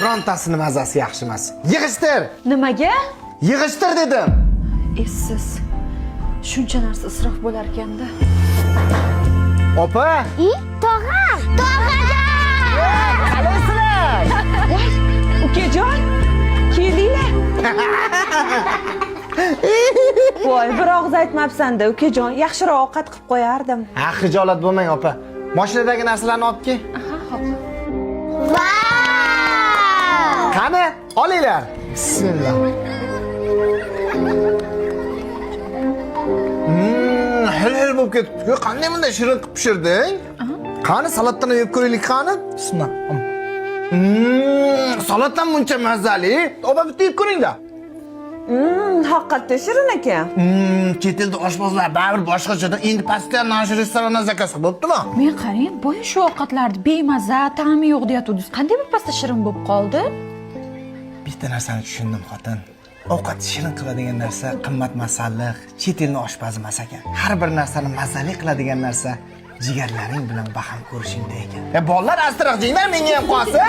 birontasini mazasi yaxshi emas. Yig'ishtir. Nimaga? Yig'ishtir dedim. Essiz. Shuncha narsa isrof bo'lar ekanda. Opa, Tog'a! Tog'ajon! qalaysizlar? Ukajon, keldinglar. Voy, bir og'iz aytmabsan-da, ukajon. Yaxshiroq ovqat qilib qo'yardim. Ha, xijolat bo'lmang, opa. Mashinadagi narsalarni olib kel. Vau! Qani, olinglar. Bismillah. Hil bo'lib ketibdi. Qanday bunday shirin qilib pishirding? Qani salatdan yeb ko'raylik, qani? Bismillah. Salatdan buncha mazali. Opa, bitta yeb ko'ring-da. Haqiqatda shirin ekan. Chet elda oshpazlar baribir boshqachada. Endi pastda nash restorandan zakaz qilib bo'ptimi? Men qarang, boya shu ovqatlarni bemaza, ta'mi yo'q deyatuvdingiz. Qanday birpasda shirin bo'lib qoldi? Bitta narsani tushundim, xotin. Ovqat shirin qiladigan narsa qimmat masalliq, chet elning oshpazi emas ekan. Har bir narsani mazali qiladigan narsa jigarlaring bilan baham ko'rishingda ekan. Bolalar astiraq jinglar menga ham qolsin.